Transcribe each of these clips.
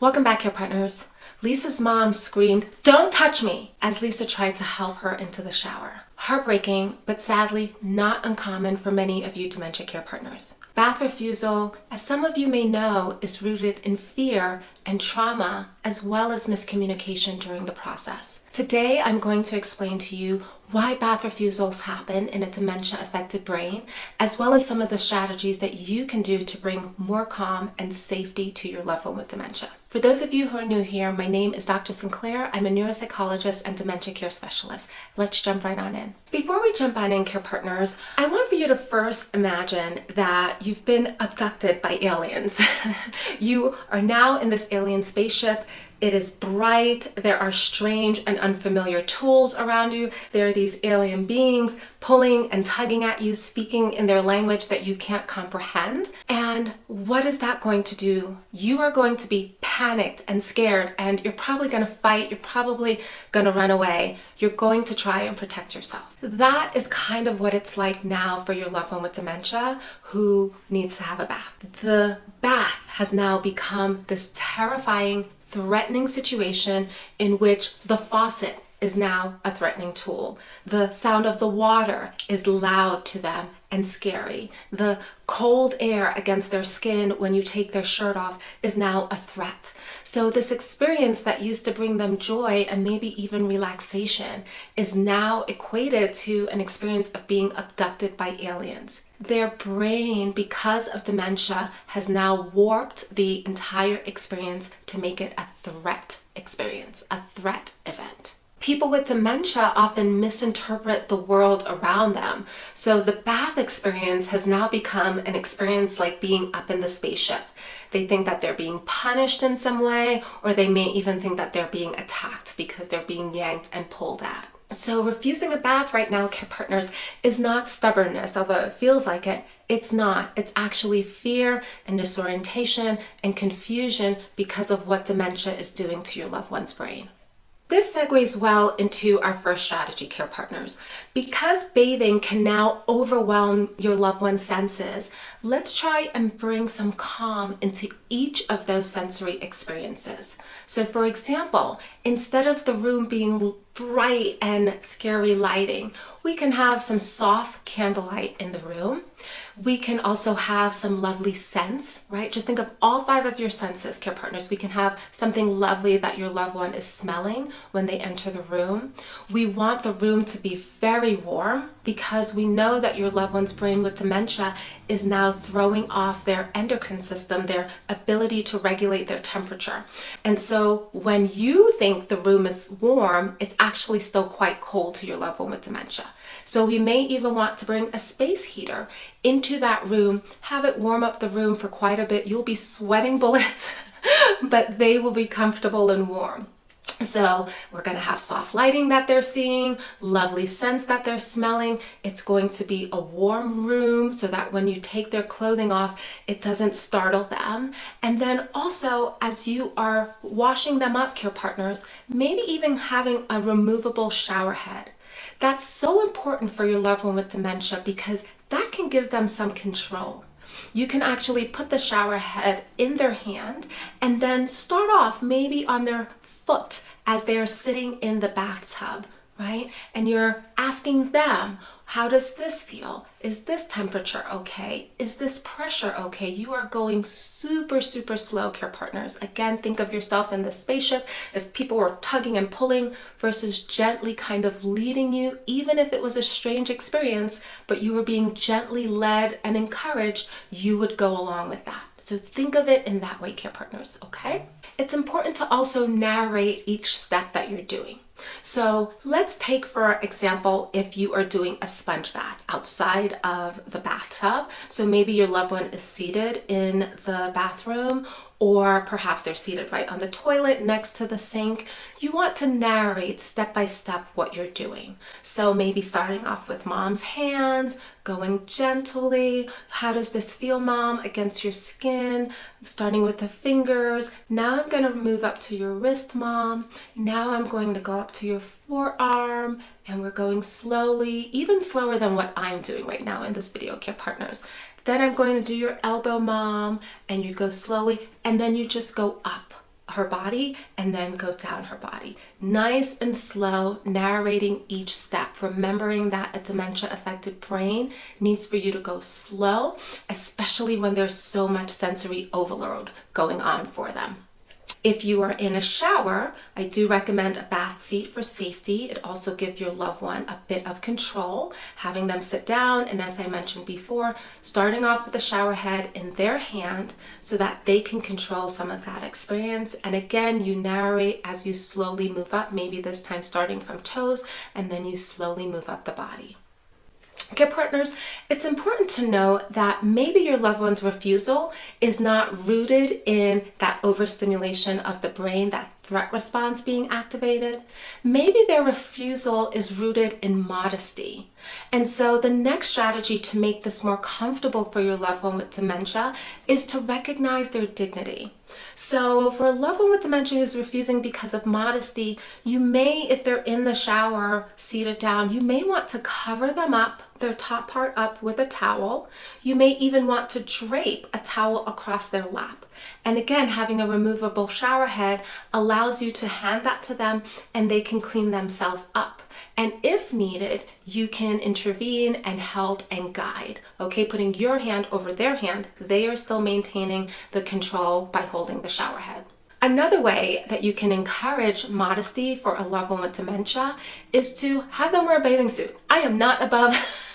Welcome back, Care Partners. Lisa's mom screamed, "Don't touch me," as Lisa tried to help her into the shower. Heartbreaking, but sadly not uncommon for many of you dementia care partners. Bath refusal, as some of you may know, is rooted in fear and trauma, as well as miscommunication during the process. Today, I'm going to explain to you why bath refusals happen in a dementia-affected brain, as well as some of the strategies that you can do to bring more calm and safety to your loved one with dementia. For those of you who are new here, my name is Dr. Sinclair. I'm a neuropsychologist and dementia care specialist. Let's jump right on in. Before we jump on in, Care Partners, I want for you to first imagine that you've been abducted by aliens. You are now in this alien spaceship. It is bright. There are strange and unfamiliar tools around you. There are these alien beings pulling and tugging at you, speaking in their language that you can't comprehend. And what is that going to do? You are going to be panicked and scared, and you're probably going to fight. You're probably going to run away. You're going to try and protect yourself. That is kind of what it's like now for your loved one with dementia who needs to have a bath. The bath has now become this terrifying, threatening situation in which the faucet is now a threatening tool. The sound of the water is loud to them and scary. The cold air against their skin when you take their shirt off is now a threat. So this experience that used to bring them joy and maybe even relaxation is now equated to an experience of being abducted by aliens. Their brain, because of dementia, has now warped the entire experience to make it a threat experience, a threat event. People with dementia often misinterpret the world around them. So the bath experience has now become an experience like being up in the spaceship. They think that they're being punished in some way, or they may even think that they're being attacked because they're being yanked and pulled at. So refusing a bath right now, Care Partners, is not stubbornness, although it feels like it. It's not. It's actually fear and disorientation and confusion because of what dementia is doing to your loved one's brain. This segues well into our first strategy, Care Partners. Because bathing can now overwhelm your loved one's senses, let's try and bring some calm into each of those sensory experiences. So for example, instead of the room being bright and scary lighting, we can have some soft candlelight in the room. We can also have some lovely scents, right? Just think of all 5 of your senses, Care Partners. We can have something lovely that your loved one is smelling when they enter the room. We want the room to be very warm because we know that your loved one's brain with dementia is now throwing off their endocrine system, their ability to regulate their temperature. And so when you think the room is warm, it's actually still quite cold to your loved one with dementia. So we may even want to bring a space heater into that room, have it warm up the room for quite a bit. You'll be sweating bullets, but they will be comfortable and warm. So we're going to have soft lighting that they're seeing, lovely scents that they're smelling. It's going to be a warm room so that when you take their clothing off, it doesn't startle them. And then also, as you are washing them up, Care Partners, maybe even having a removable shower head. That's so important for your loved one with dementia because that can give them some control. You can actually put the shower head in their hand and then start off maybe on their foot as they are sitting in the bathtub, right? And you're asking them, how does this feel? Is this temperature okay? Is this pressure okay? You are going super, super slow, Care Partners. Again, think of yourself in the spaceship. If people were tugging and pulling versus gently kind of leading you, even if it was a strange experience, but you were being gently led and encouraged, you would go along with that. So think of it in that way, Care Partners, okay? It's important to also narrate each step that you're doing. So let's take, for example, if you are doing a sponge bath outside of the bathtub. So maybe your loved one is seated in the bathroom, or perhaps they're seated right on the toilet next to the sink. You want to narrate step by step what you're doing. So maybe starting off with mom's hands, going gently. How does this feel, mom, against your skin? Starting with the fingers. Now I'm going to move up to your wrist, mom. Now I'm going to go up to your forearm, and we're going slowly, even slower than what I'm doing right now in this video, Care Partners. Then I'm going to do your elbow, mom, and you go slowly, and then you just go up. her body and then go down her body. Nice and slow, narrating each step, remembering that a dementia-affected brain needs for you to go slow, especially when there's so much sensory overload going on for them. If you are in a shower, I do recommend a bath seat for safety. It also gives your loved one a bit of control, having them sit down, and as I mentioned before, starting off with the shower head in their hand so that they can control some of that experience. And again, you narrate as you slowly move up, maybe this time starting from toes, and then you slowly move up the body. Care partners, it's important to know that maybe your loved one's refusal is not rooted in that overstimulation of the brain, that threat response being activated. Maybe their refusal is rooted in modesty. And so the next strategy to make this more comfortable for your loved one with dementia is to recognize their dignity. So for a loved one with dementia who's refusing because of modesty, you may, if they're in the shower, seated down, you may want to cover them up, their top part up with a towel. You may even want to drape a towel across their lap. And again, having a removable shower head allows you to hand that to them and they can clean themselves up. And if needed, you can intervene and help and guide. Okay, putting your hand over their hand, they are still maintaining the control by holding the shower head. Another way that you can encourage modesty for a loved one with dementia is to have them wear a bathing suit. I am not above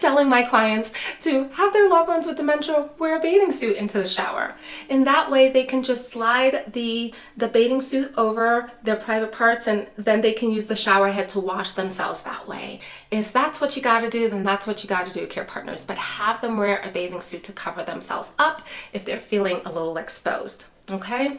telling my clients to have their loved ones with dementia wear a bathing suit into the shower. In that way, they can just slide the bathing suit over their private parts and then they can use the shower head to wash themselves that way. If that's what you got to do, then that's what you got to do, care partners. But have them wear a bathing suit to cover themselves up if they're feeling a little exposed. Okay?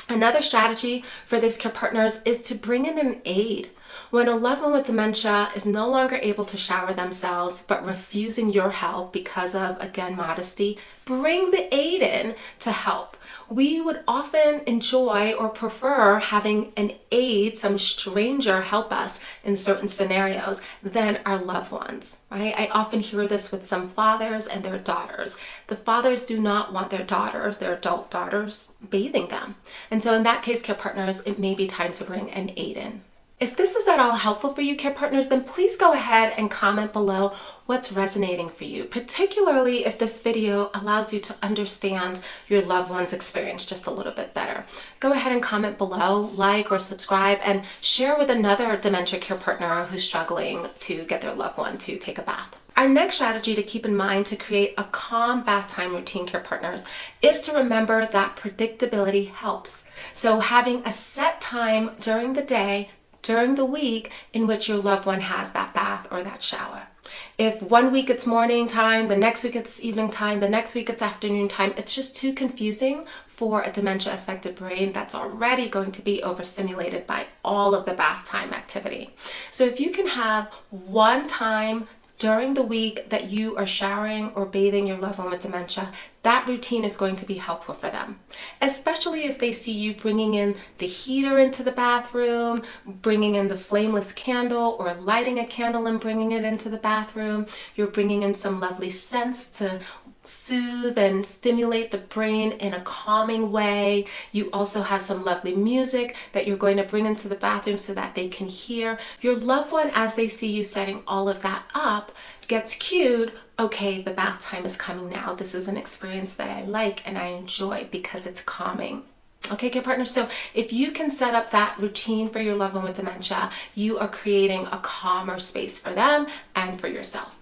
Another strategy for these care partners is to bring in an aid. When a loved one with dementia is no longer able to shower themselves but refusing your help because of, again, modesty, bring the aid in to help. We would often enjoy or prefer having an aid, some stranger, help us in certain scenarios than our loved ones, right? I often hear this with some fathers and their daughters. The fathers do not want their daughters, their adult daughters, bathing them. And so in that case, care partners, it may be time to bring an aid in. If this is at all helpful for you, care partners, then please go ahead and comment below what's resonating for you, particularly if this video allows you to understand your loved one's experience just a little bit better. Go ahead and comment below, like or subscribe, and share with another dementia care partner who's struggling to get their loved one to take a bath. Our next strategy to keep in mind to create a calm bath time routine, care partners, is to remember that predictability helps. So having a set time during the day, during the week in which your loved one has that bath or that shower. If one week it's morning time, the next week it's evening time, the next week it's afternoon time, it's just too confusing for a dementia-affected brain that's already going to be overstimulated by all of the bath time activity. So if you can have one time during the week that you are showering or bathing your loved one with dementia, that routine is going to be helpful for them. Especially if they see you bringing in the heater into the bathroom, bringing in the flameless candle, or lighting a candle and bringing it into the bathroom. You're bringing in some lovely scents to soothe and stimulate the brain in a calming way. You also have some lovely music that you're going to bring into the bathroom so that they can hear. Your loved one, as they see you setting all of that up, gets cued, okay, the bath time is coming now. This is an experience that I like and I enjoy because it's calming. Okay, care partners, so if you can set up that routine for your loved one with dementia, you are creating a calmer space for them and for yourself.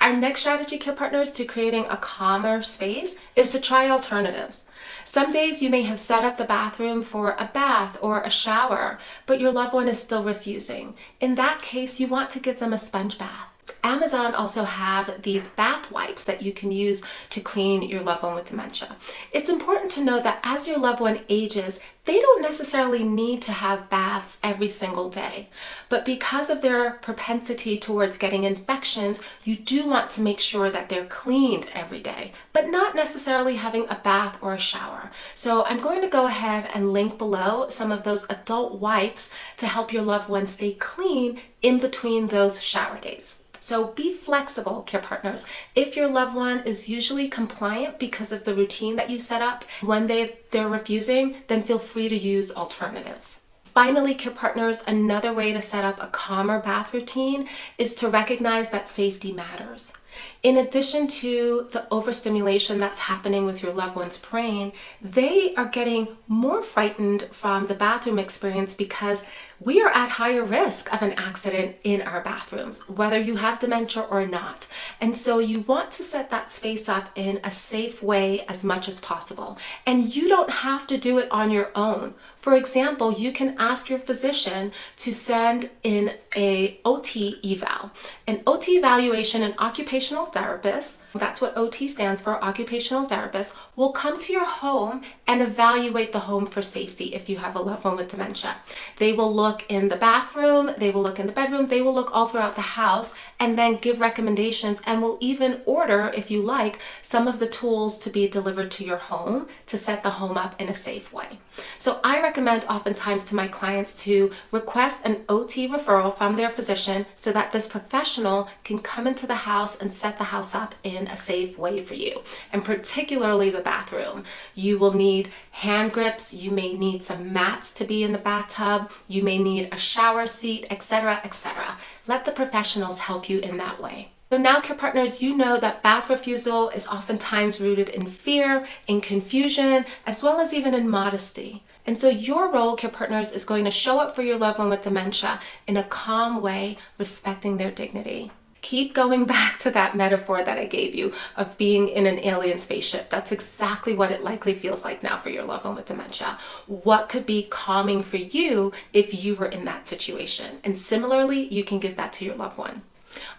Our next strategy, care partners, to creating a calmer space is to try alternatives. Some days you may have set up the bathroom for a bath or a shower, but your loved one is still refusing. In that case, you want to give them a sponge bath. Amazon also have these bath wipes that you can use to clean your loved one with dementia. It's important to know that as your loved one ages, they don't necessarily need to have baths every single day. But because of their propensity towards getting infections, you do want to make sure that they're cleaned every day, but not necessarily having a bath or a shower. So I'm going to go ahead and link below some of those adult wipes to help your loved one stay clean in between those shower days. So be flexible, care partners. If your loved one is usually compliant because of the routine that you set up, when they've they're refusing, then feel free to use alternatives. Finally, care partners, another way to set up a calmer bath routine is to recognize that safety matters. In addition to the overstimulation that's happening with your loved one's brain, they are getting more frightened from the bathroom experience because we are at higher risk of an accident in our bathrooms, whether you have dementia or not. And so you want to set that space up in a safe way as much as possible. And you don't have to do it on your own. For example, you can ask your physician to send in a OT eval. An OT evaluation, an occupational therapist, that's what OT stands for, occupational therapist, will come to your home and evaluate the home for safety if you have a loved one with dementia. They will look in the bathroom, they will look in the bedroom, they will look all throughout the house and then give recommendations and will even order, if you like, some of the tools to be delivered to your home to set the home up in a safe way. So I recommend oftentimes to my clients to request an OT referral from their physician so that this professional can come into the house and set the house up in a safe way for you. And particularly the bathroom. You will need hand grips, you may need some mats to be in the bathtub, you may need a shower seat, etc., etc. Let the professionals help you in that way. So now, care partners, you know that bath refusal is oftentimes rooted in fear, in confusion, as well as even in modesty. And so your role, care partners, is going to show up for your loved one with dementia in a calm way, respecting their dignity. Keep going back to that metaphor that I gave you of being in an alien spaceship. That's exactly what it likely feels like now for your loved one with dementia. What could be calming for you if you were in that situation? And similarly, you can give that to your loved one.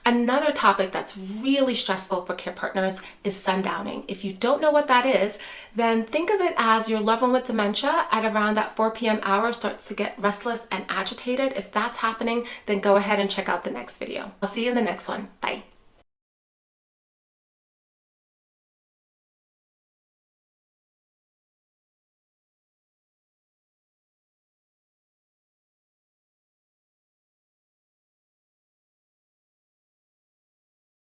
Another topic that's really stressful for care partners is sundowning. If you don't know what that is, then think of it as your loved one with dementia at around that 4 p.m. hour starts to get restless and agitated. If that's happening, then go ahead and check out the next video. I'll see you in the next one. Bye.